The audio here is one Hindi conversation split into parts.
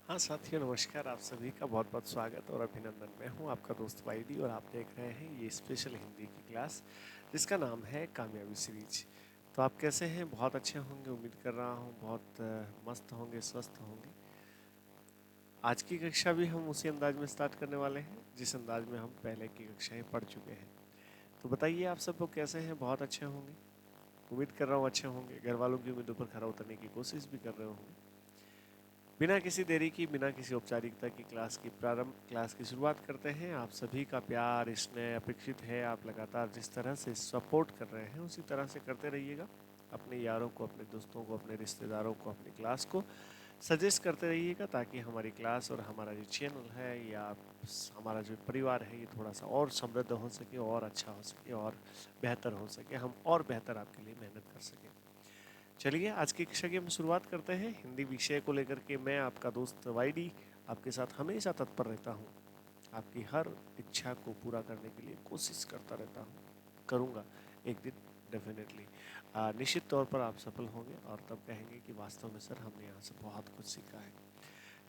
हाँ साथियों, नमस्कार। आप सभी का बहुत बहुत स्वागत और अभिनंदन। मैं हूँ आपका दोस्त वाईडी और आप देख रहे हैं ये स्पेशल हिंदी की क्लास जिसका नाम है कामयाबी सीरीज। तो आप कैसे हैं? बहुत अच्छे होंगे, उम्मीद कर रहा हूँ बहुत मस्त होंगे, स्वस्थ होंगे। आज की कक्षा भी हम उसी अंदाज में स्टार्ट करने वाले हैं जिस अंदाज में हम पहले की कक्षाएं पढ़ चुके हैं। तो बताइए आप सब लोग कैसे हैं? बहुत अच्छे होंगे, उम्मीद कर रहा हूँ अच्छे होंगे। घर वालों की उम्मीदों पर खरा उतरने की कोशिश भी कर रहे होंगे। बिना किसी देरी की, बिना किसी औपचारिकता की क्लास की शुरुआत करते हैं। आप सभी का प्यार, स्नेह अपेक्षित है। आप लगातार जिस तरह से सपोर्ट कर रहे हैं उसी तरह से करते रहिएगा। अपने यारों को, अपने दोस्तों को, अपने रिश्तेदारों को, अपनी क्लास को सजेस्ट करते रहिएगा ताकि हमारी क्लास और हमारा जो चैनल है या हमारा जो परिवार है ये थोड़ा सा और समृद्ध हो सके और अच्छा हो सके और बेहतर हो सके, हम और बेहतर आपके लिए मेहनत कर सकें। चलिए आज की कक्षा की हम शुरुआत करते हैं। हिंदी विषय को लेकर के मैं आपका दोस्त वाईडी आपके साथ हमेशा तत्पर रहता हूँ। आपकी हर इच्छा को पूरा करने के लिए कोशिश करता रहता हूँ, करूँगा एक दिन डेफिनेटली। निश्चित तौर पर आप सफल होंगे और तब कहेंगे कि वास्तव में सर हमने यहाँ से बहुत कुछ सीखा है।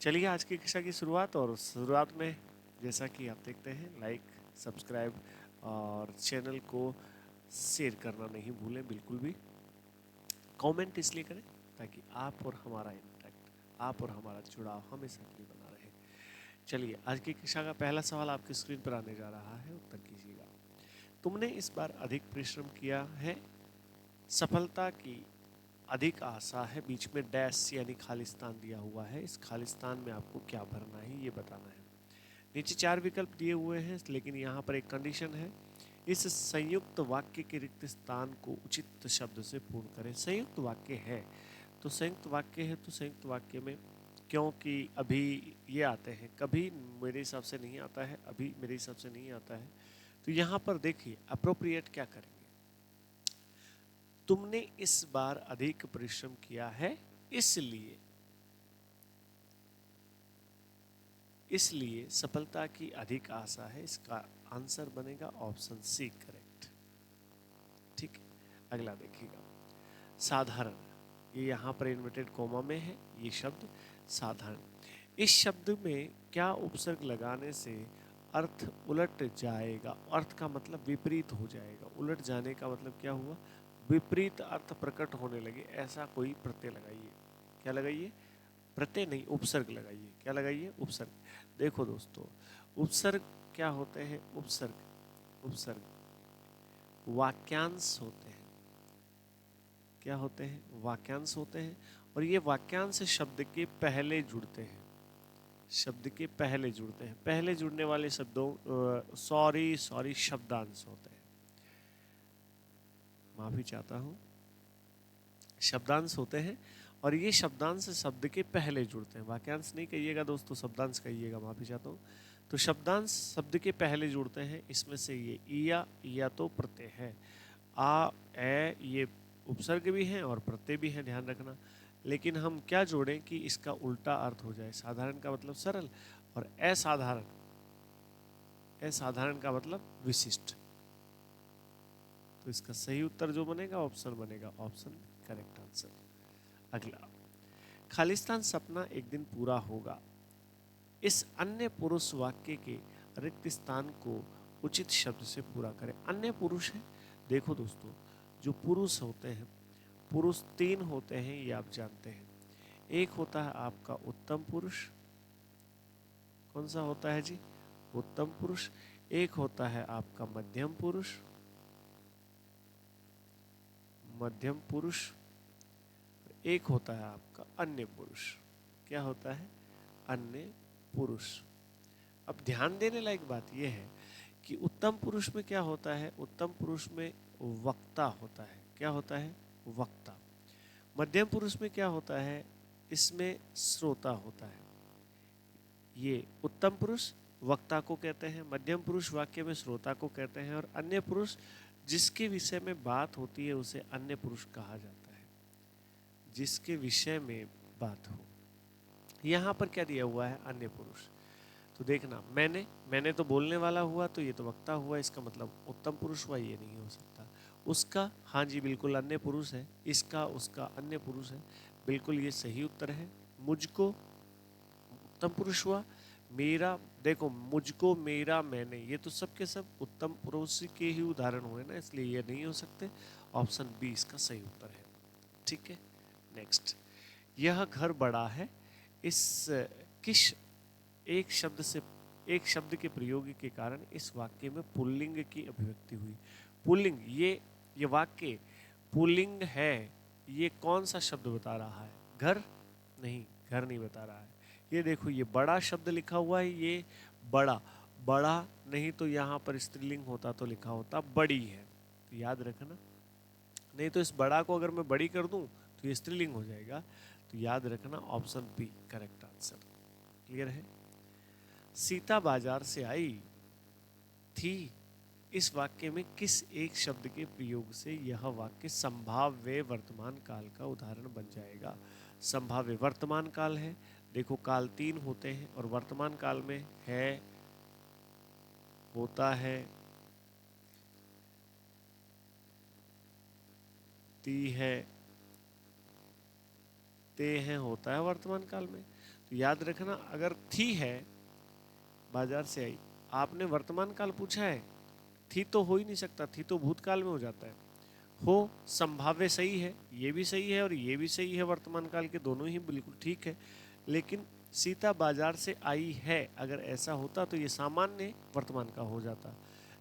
चलिए आज की कक्षा की शुरुआत, और शुरुआत में जैसा कि आप देखते हैं लाइक, सब्सक्राइब और चैनल को शेयर करना नहीं भूलें बिल्कुल भी। कमेंट इसलिए करें ताकि आप और हमारा इंटरेक्ट, आप और हमारा जुड़ाव हमेशा के लिए बना रहे। चलिए आज की कक्षा का पहला सवाल आपकी स्क्रीन पर आने जा रहा है, उत्तर कीजिएगा। तुमने इस बार अधिक परिश्रम किया है, सफलता की अधिक आशा है, बीच में डैश यानी खालिस्तान दिया हुआ है। इस खालिस्तान में आपको क्या भरना है ये बताना है। नीचे 4 विकल्प दिए हुए हैं लेकिन यहाँ पर एक कंडीशन है। इस संयुक्त वाक्य के रिक्त स्थान को उचित शब्द से पूर्ण करें। संयुक्त वाक्य है तो संयुक्त वाक्य है तो संयुक्त वाक्य में क्योंकि अभी ये आते हैं, कभी मेरे हिसाब से नहीं आता है, अभी मेरे हिसाब से नहीं आता है। तो यहाँ पर देखिए अप्रोप्रिएट क्या करेंगे। तुमने इस बार अधिक परिश्रम किया है इसलिए, इसलिए सफलता की अधिक आशा है। इसका आंसर बनेगा ऑप्शन सी, करेक्ट। ठीक है, अगला देखिएगा। साधारण, ये यहाँ पर इन्वर्टेड कोमा में है ये शब्द साधारण। इस शब्द में क्या उपसर्ग लगाने से अर्थ उलट जाएगा? अर्थ का मतलब विपरीत हो जाएगा। उलट जाने का मतलब क्या हुआ? विपरीत अर्थ प्रकट होने लगे, ऐसा कोई प्रत्यय लगाइए। क्या लगाइए? प्रत्यय नहीं, उपसर्ग लगाइए। क्या लगाइए? उपसर्ग। देखो दोस्तों, उपसर्ग क्या होते हैं? उपसर्ग, उपसर्ग वाक्यांश होते हैं। क्या होते हैं? वाक्यांश होते हैं। और ये वाक्यांश शब्द के पहले जुड़ते हैं, शब्द के पहले जुड़ते हैं। पहले जुड़ने वाले शब्दों सॉरी सॉरी शब्दांश होते हैं, माफी चाहता हूँ, शब्दांश होते हैं। और ये शब्दांश शब्द के पहले जुड़ते हैं। वाक्यांश नहीं कहिएगा दोस्तों, शब्दांश कहिएगा, माफी चाहता हूँ। तो शब्दांश शब्द के पहले जुड़ते हैं। इसमें से ये या तो प्रत्यय है। आ ए ये उपसर्ग भी हैं और प्रत्यय भी हैं, ध्यान रखना। लेकिन हम क्या जोड़ें कि इसका उल्टा अर्थ हो जाए। साधारण का मतलब सरल और असाधारण, असाधारण का मतलब विशिष्ट। तो इसका सही उत्तर जो बनेगा ऑप्शन बनेगा, ऑप्शन करेक्ट आंसर। अगला, खालिस्तान सपना एक दिन पूरा होगा। इस अन्य पुरुष वाक्य के रिक्त स्थान को उचित शब्द से पूरा करें। अन्य पुरुष है, देखो दोस्तों, जो पुरुष होते हैं, पुरुष 3 होते हैं ये आप जानते हैं। एक होता है आपका उत्तम पुरुष, कौन सा होता है जी? उत्तम पुरुष। एक होता है आपका मध्यम पुरुष, मध्यम पुरुष। एक होता है आपका अन्य पुरुष। क्या होता है? अन्य पुरुष। अब ध्यान देने लायक बात यह है कि उत्तम पुरुष में क्या होता है? उत्तम पुरुष में वक्ता होता है। क्या होता है? वक्ता। मध्यम पुरुष में क्या होता है? इसमें श्रोता होता है। ये उत्तम पुरुष वक्ता को कहते हैं, मध्यम पुरुष वाक्य में श्रोता को कहते हैं, और अन्य पुरुष जिसके विषय में बात होती है उसे अन्य पुरुष कहा जाता है। जिसके विषय में बात हो। यहाँ पर क्या दिया हुआ है? अन्य पुरुष। तो देखना, मैंने तो बोलने वाला हुआ तो ये तो वक्ता हुआ, इसका मतलब उत्तम पुरुष हुआ, ये नहीं हो सकता। उसका, हाँ जी बिल्कुल अन्य पुरुष है। इसका, उसका अन्य पुरुष है, बिल्कुल ये सही उत्तर है। मुझको उत्तम पुरुष हुआ। मेरा, देखो मुझको, मेरा, मैंने, ये तो सब के सब उत्तम पुरुष के ही उदाहरण हुए ना, इसलिए ये नहीं हो सकते। ऑप्शन बी इसका सही उत्तर है। ठीक है, नेक्स्ट। यह घर बड़ा है। इस किस एक शब्द से, एक शब्द के प्रयोग के कारण इस वाक्य में पुल्लिंग की अभिव्यक्ति हुई। पुल्लिंग, ये वाक्य पुल्लिंग है। ये कौन सा शब्द बता रहा है? घर नहीं, घर नहीं बता रहा है। ये देखो, ये बड़ा शब्द लिखा हुआ है, ये बड़ा, बड़ा नहीं तो यहाँ पर स्त्रीलिंग होता तो लिखा होता बड़ी है, तो याद रखना। नहीं तो इस बड़ा को अगर मैं बड़ी कर दूं तो ये स्त्रीलिंग हो जाएगा। तो याद रखना option B correct answer. Clear है? सीता बाजार से आई थी, इस वाक्य में किस एक शब्द के प्रयोग से यह वाक्य संभाव्य वर्तमान काल का उदाहरण बन जाएगा? संभाव्य वर्तमान काल है। देखो काल 3 होते हैं और वर्तमान काल में है, होता है, ती है, ते हैं, होता है वर्तमान काल में। तो याद रखना, अगर थी है, बाजार से आई, आपने वर्तमान काल पूछा है, थी तो हो ही नहीं सकता, थी तो भूतकाल में हो जाता है। हो संभाव्य सही है, ये भी सही है और ये भी सही है, वर्तमान काल के दोनों ही बिल्कुल ठीक है। लेकिन सीता बाजार से आई है, अगर ऐसा होता तो ये सामान्य वर्तमान का हो जाता।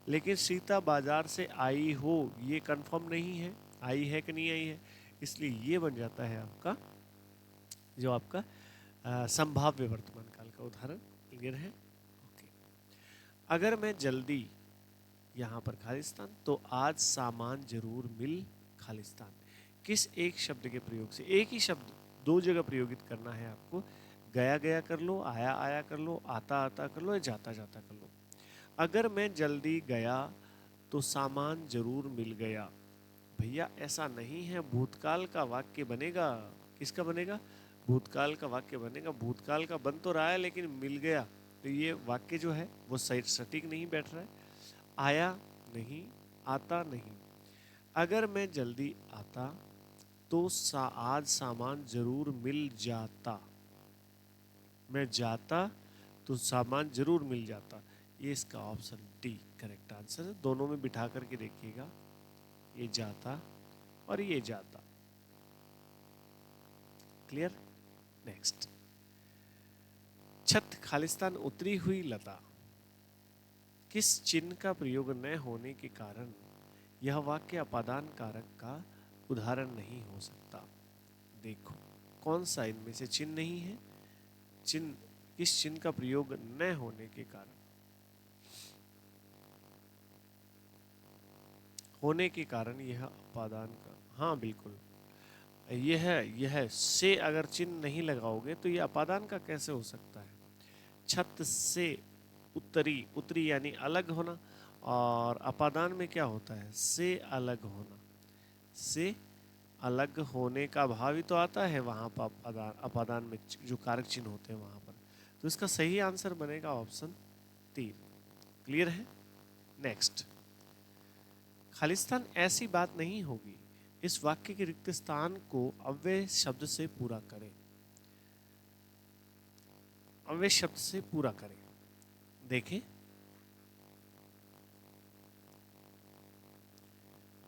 लेकिन सीता बाजार से आई हो, ये कंफर्म नहीं है, आई है कि नहीं आई है, इसलिए ये बन जाता है आपका, जो आपका संभाव्य वर्तमान काल का उदाहरण। क्लियर है? ओके। अगर मैं जल्दी, यहाँ पर खालिस्तान, तो आज सामान जरूर मिल खालिस्तान, किस एक शब्द के प्रयोग से? एक ही शब्द दो जगह प्रयोगित करना है आपको। गया गया कर लो, आया आया कर लो, आता आता कर लो, या जाता जाता कर लो। अगर मैं जल्दी गया तो सामान जरूर मिल गया, भैया ऐसा नहीं है, भूतकाल का वाक्य बनेगा। किसका बनेगा? भूतकाल का वाक्य बनेगा। भूतकाल का बन तो रहा है लेकिन मिल गया, तो ये वाक्य जो है वो सही सटीक नहीं बैठ रहा है। आया नहीं, आता नहीं। अगर मैं जल्दी आता तो आज सामान जरूर मिल जाता, मैं जाता तो सामान जरूर मिल जाता। ये इसका ऑप्शन डी करेक्ट आंसर है। दोनों में बिठा करके देखिएगा, ये जाता और ये जाता। क्लियर? नेक्स्ट। छत खालिस्तान उतरी हुई लता, किस चिन्ह का प्रयोग न होने के कारण यह वाक्य अपादान कारक का उदाहरण नहीं हो सकता? देखो कौन सा इनमें से चिन्ह नहीं है? चिन्ह, किस चिन्ह का प्रयोग न होने के कारण, होने के कारण यह अपादान का, हाँ बिल्कुल, यह से अगर चिन्ह नहीं लगाओगे तो यह अपादान का कैसे हो सकता है? छत से उत्तरी, उत्तरी यानी अलग होना, और अपादान में क्या होता है? से अलग होना। से अलग होने का भाव ही तो आता है वहाँ पर अपादान, अपादान में जो कारक चिन्ह होते हैं वहाँ पर। तो इसका सही आंसर बनेगा ऑप्शन 3। क्लियर है? नेक्स्ट। खालिस्तान ऐसी बात नहीं होगी, इस वाक्य के रिक्त स्थान को अव्यय शब्द से पूरा करें। अव्यय शब्द से पूरा करें। देखें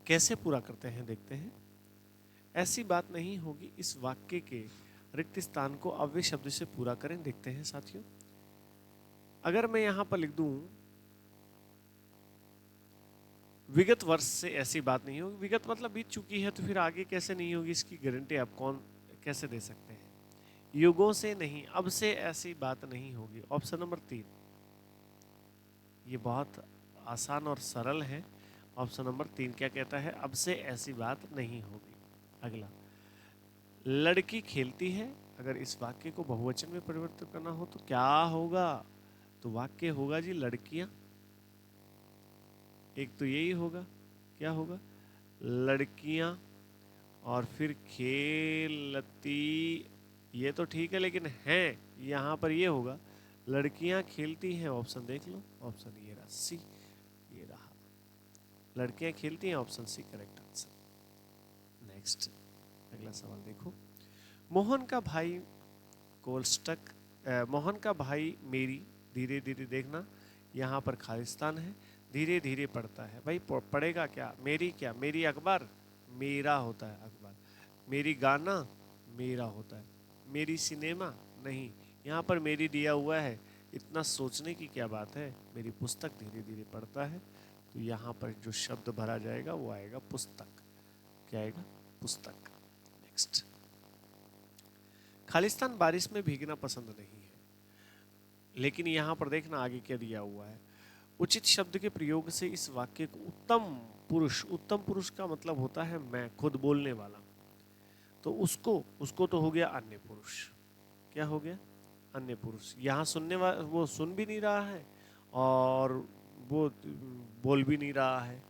कैसे पूरा करते हैं, देखते हैं। ऐसी बात नहीं होगी, इस वाक्य के रिक्त स्थान को अव्यय शब्द से पूरा करें। देखते हैं साथियों, अगर मैं यहां पर लिख दूं विगत वर्ष से ऐसी बात नहीं होगी, विगत मतलब बीत चुकी है, तो फिर आगे कैसे नहीं होगी, इसकी गारंटी आप कौन कैसे दे सकते हैं? युगों से नहीं, अब से ऐसी बात नहीं होगी। ऑप्शन नंबर 3, ये बहुत आसान और सरल है। ऑप्शन नंबर 3 क्या कहता है? अब से ऐसी बात नहीं होगी। अगला, लड़की खेलती है, अगर इस वाक्य को बहुवचन में परिवर्तित करना हो तो क्या होगा? तो वाक्य होगा जी लड़कियां। एक तो यही होगा, क्या होगा? लड़कियां, और फिर खेलती, ये तो ठीक है, लेकिन है यहाँ पर ये होगा लड़कियां खेलती हैं। ऑप्शन देख लो, ऑप्शन ये रहा सी, ये रहा लड़कियां खेलती हैं, option C correct answer. Next, अगला सवाल देखो। मोहन का भाई कोष्टक मोहन का भाई मेरी, धीरे धीरे देखना यहाँ पर खालिस्तान है, धीरे धीरे पढ़ता है। भाई पढ़ेगा क्या, मेरी क्या, मेरी अखबार मेरा होता है अखबार, मेरी गाना मेरा होता है, मेरी सिनेमा नहीं, यहाँ पर मेरी दिया हुआ है, इतना सोचने की क्या बात है, मेरी पुस्तक धीरे धीरे पढ़ता है। तो यहाँ पर जो शब्द भरा जाएगा वो आएगा पुस्तक। क्या आएगा, पुस्तक। नेक्स्ट, खालिस्तान बारिश में भीगना पसंद नहीं है, लेकिन यहाँ पर देखना आगे क्या दिया हुआ है। उचित शब्द के प्रयोग से इस वाक्य को उत्तम पुरुष का मतलब होता है मैं, खुद बोलने वाला, तो उसको तो हो गया अन्य पुरुष। क्या हो गया, अन्य पुरुष। यहाँ सुनने वाला वो सुन भी नहीं रहा है और वो बोल भी नहीं रहा है,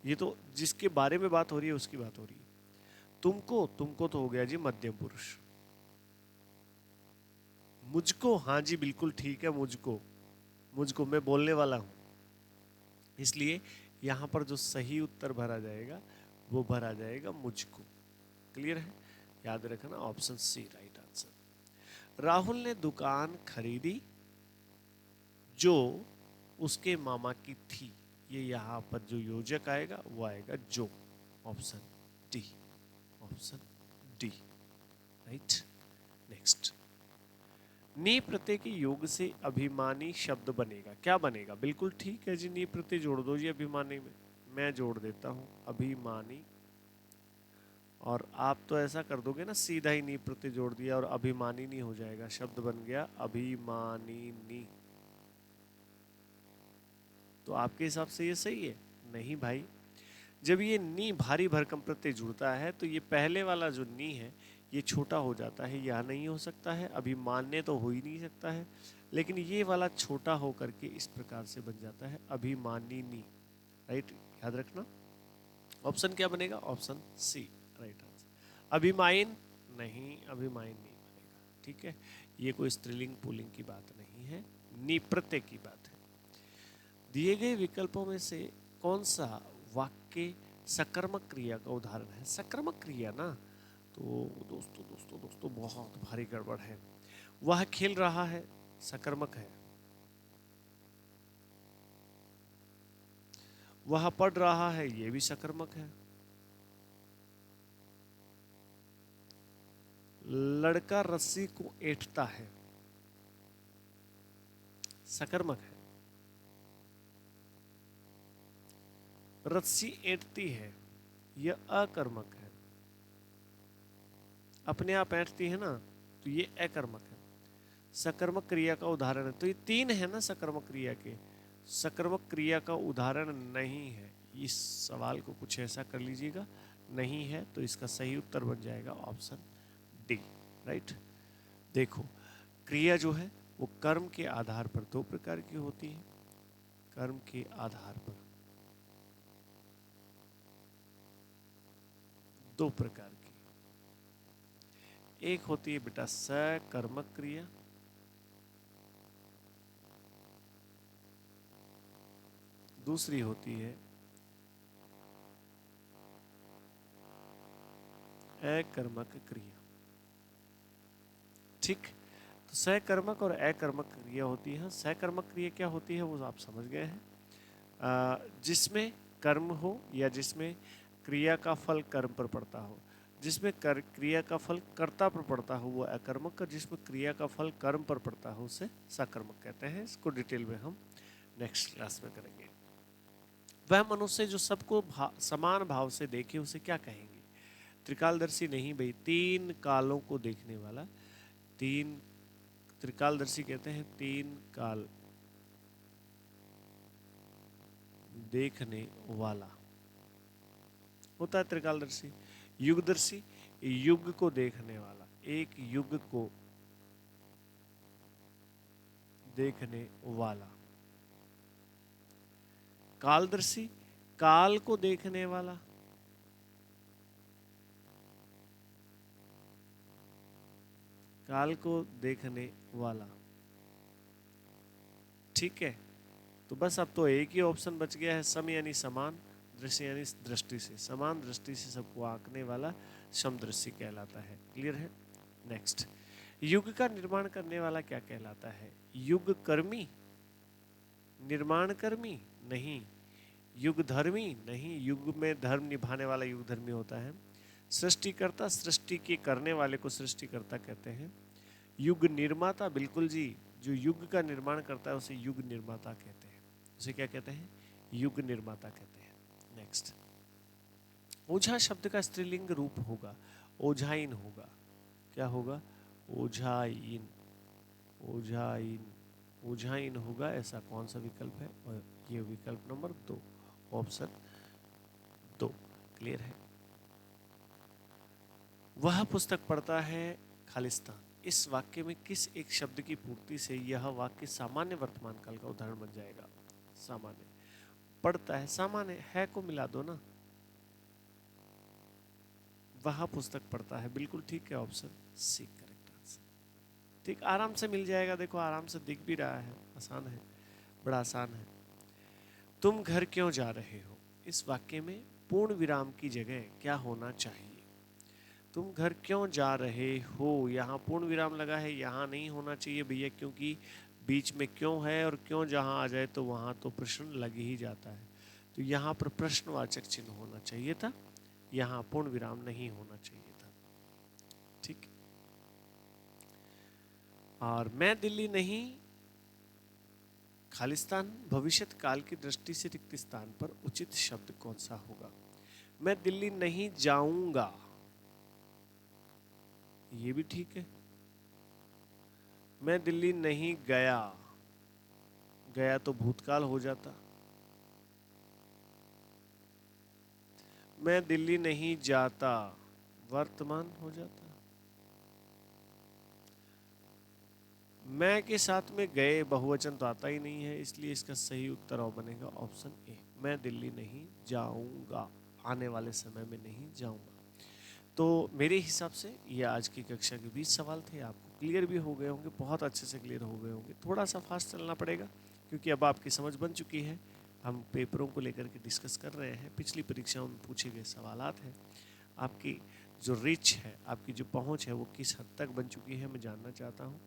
ये तो जिसके बारे में बात हो रही है उसकी बात हो रही है। तुमको तो हो गया जी मध्यम पुरुष। मुझको, हाँ जी बिल्कुल ठीक है, मुझको मैं बोलने वाला हूँ, इसलिए यहाँ पर जो सही उत्तर भरा जाएगा वो भरा जाएगा मुझको। क्लियर है, याद रखना option C right answer. Rahul ने दुकान खरीदी जो उसके मामा की थी, ये यहाँ पर जो योजक आएगा वो आएगा जो, option D, option D right. Next, नी प्रत्यय के योग से अभिमानी शब्द बनेगा, क्या बनेगा, बिल्कुल ठीक है जी, नी प्रत्यय जोड़ दो जी अभिमानी में, मैं जोड़ देता हूं अभिमानी, और आप तो ऐसा कर दोगे ना सीधा ही नी प्रत्यय जोड़ दिया और अभिमानी नहीं हो जाएगा, शब्द बन गया अभिमानिनी। तो आपके हिसाब से ये सही है, नहीं भाई, जब ये नी भारी भरकम प्रत्यय जुड़ता है तो ये पहले वाला जो नी है ये छोटा हो जाता है, यह नहीं हो सकता है, अभिमान्य तो हो ही नहीं सकता है, लेकिन ये वाला छोटा हो करके इस प्रकार से बन जाता है अभिमानिनी। राइट, याद रखना ऑप्शन क्या बनेगा, ऑप्शन सी राइट आंसर। अभिमाइन नहीं, अभिमाइन नहीं बनेगा, ठीक है, ये कोई स्त्रीलिंग पुल्लिंग की बात नहीं है, नी प्रत्यय की बात है। दिए गए विकल्पों में से कौन सा वाक्य सकर्मक क्रिया का उदाहरण है, सकर्मक क्रिया ना, तो दोस्तों बहुत भारी गड़बड़ है। वह खेल रहा है सकर्मक है, वह पढ़ रहा है ये भी सकर्मक है, लड़का रस्सी को ऐंठता है सकर्मक है, रस्सी ऐंठती है यह अकर्मक है, अपने आप ऐंठती है ना तो ये अकर्मक है, सकर्मक क्रिया का उदाहरण है, तो ये तीन है ना सकर्मक क्रिया के, सकर्मक क्रिया का उदाहरण नहीं है। इस सवाल को कुछ ऐसा कर लीजिएगा, नहीं है तो इसका सही उत्तर बन जाएगा ऑप्शन डी राइट। देखो क्रिया जो है वो कर्म के आधार पर दो प्रकार की होती है, कर्म के आधार पर दो प्रकार की, एक होती है बेटा सकर्मक क्रिया, दूसरी होती है अकर्मक क्रिया। ठीक, तो सकर्मक और अकर्मक क्रिया होती है। सकर्मक क्रिया क्या होती है वो आप समझ गए हैं, जिसमें कर्म हो या जिसमें क्रिया का फल कर्म पर पड़ता हो, जिसमें क्रिया का फल कर्ता पर पड़ता हो वो अकर्मक, और जिसमें क्रिया का फल कर्म पर पड़ता हो उसे सकर्मक कहते हैं। इसको डिटेल में हम नेक्स्ट क्लास में करेंगे। वह मनुष्य जो सबको समान भाव से देखे उसे क्या कहेंगे, त्रिकालदर्शी नहीं भाई, तीन कालों को देखने वाला, तीन त्रिकालदर्शी कहते हैं, तीन काल देखने वाला होता है त्रिकालदर्शी। युगदर्शी युग को देखने वाला, एक युग को देखने वाला। कालदर्शी काल को देखने वाला, काल को देखने वाला। ठीक है, तो बस अब तो एक ही ऑप्शन बच गया है, सम यानी समान, दृश्य यानी दृष्टि से, समान दृष्टि से सबको आंकने वाला समदृष्टि कहलाता है। क्लियर है। नेक्स्ट, युग का निर्माण करने वाला क्या कहलाता है? युग कर्मी, निर्माण कर्मी नहीं, युग धर्मी नहीं, युग में धर्म निभाने वाला युग धर्मी होता है। सृष्टिकर्ता, सृष्टि के करने वाले को सृष्टिकर्ता कहते हैं। युग निर्माता, बिल्कुल जी, जो युग का निर्माण करता है उसे युग निर्माता कहते हैं। उसे क्या कहते हैं? युग निर्माता कहते हैं। नेक्स्ट, ओझा शब्द का स्त्रीलिंग रूप होगा, ओझाइन होगा। क्या होगा? ओझाइन, ओझाइन, ओझाइन होगा। ऐसा कौन सा विकल्प है? और ये विकल्प नंबर 2, ऑप्शन 2 क्लियर है। वह पुस्तक पढ़ता है खालिस्तान, इस वाक्य में किस एक शब्द की पूर्ति से यह वाक्य सामान्य वर्तमान काल का उदाहरण बन जाएगा? सामान्य, पढ़ता है, सामान्य है को मिला दो ना। वह पुस्तक पढ़ता है, बिल्कुल ठीक है, ऑप्शन सी करेक्ट आंसर। ठीक, आराम से मिल जाएगा, देखो आराम से दिख भी रहा है, आसान है, बड़ा आसान है। तुम घर क्यों जा रहे हो, इस वाक्य में पूर्ण विराम की जगह क्या होना चाहिए? तुम घर क्यों जा रहे हो, यहाँ पूर्ण विराम लगा है, यहाँ नहीं होना चाहिए भैया, क्योंकि बीच में क्यों है और क्यों जहाँ आ जाए तो वहाँ तो प्रश्न लग ही जाता है। तो यहाँ पर प्रश्नवाचक चिन्ह होना चाहिए था, यहाँ पूर्ण विराम नहीं होना चाहिए था। ठीक, और मैं दिल्ली नहीं खालिस्तान भविष्यत काल की दृष्टि से रिक्त स्थान पर उचित शब्द कौन सा होगा? मैं दिल्ली नहीं जाऊंगा, ये भी ठीक है। मैं दिल्ली नहीं गया, गया तो भूतकाल हो जाता। मैं दिल्ली नहीं जाता, वर्तमान हो जाता। मैं के साथ में गए बहुवचन तो आता ही नहीं है, इसलिए इसका सही उत्तर और बनेगा ऑप्शन ए, मैं दिल्ली नहीं जाऊंगा, आने वाले समय में नहीं जाऊंगा। तो मेरे हिसाब से ये आज की कक्षा के 20 सवाल थे, आपको क्लियर भी हो गए होंगे, बहुत अच्छे से क्लियर हो गए होंगे। थोड़ा सा फास्ट चलना पड़ेगा क्योंकि अब आपकी समझ बन चुकी है। हम पेपरों को लेकर के डिस्कस कर रहे हैं, पिछली परीक्षाओं में पूछे गए सवालात हैं। आपकी जो रीच है, आपकी जो पहुंच है, वो किस हद तक बन चुकी है, मैं जानना चाहता हूँ।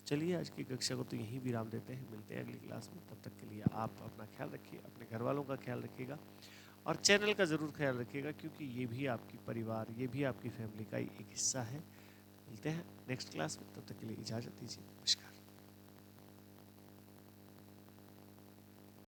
चलिए आज की कक्षा को तो यहीं विराम देते हैं, मिलते हैं अगली क्लास में। तब तक के लिए आप अपना ख्याल रखिए, अपने घर वालों का ख्याल रखिएगा और चैनल का ज़रूर ख्याल रखिएगा, क्योंकि ये भी आपकी परिवार, ये भी आपकी फैमिली का ही एक हिस्सा है। मिलते हैं नेक्स्ट क्लास में, तब तक के लिए इजाज़त दीजिए, नमस्कार।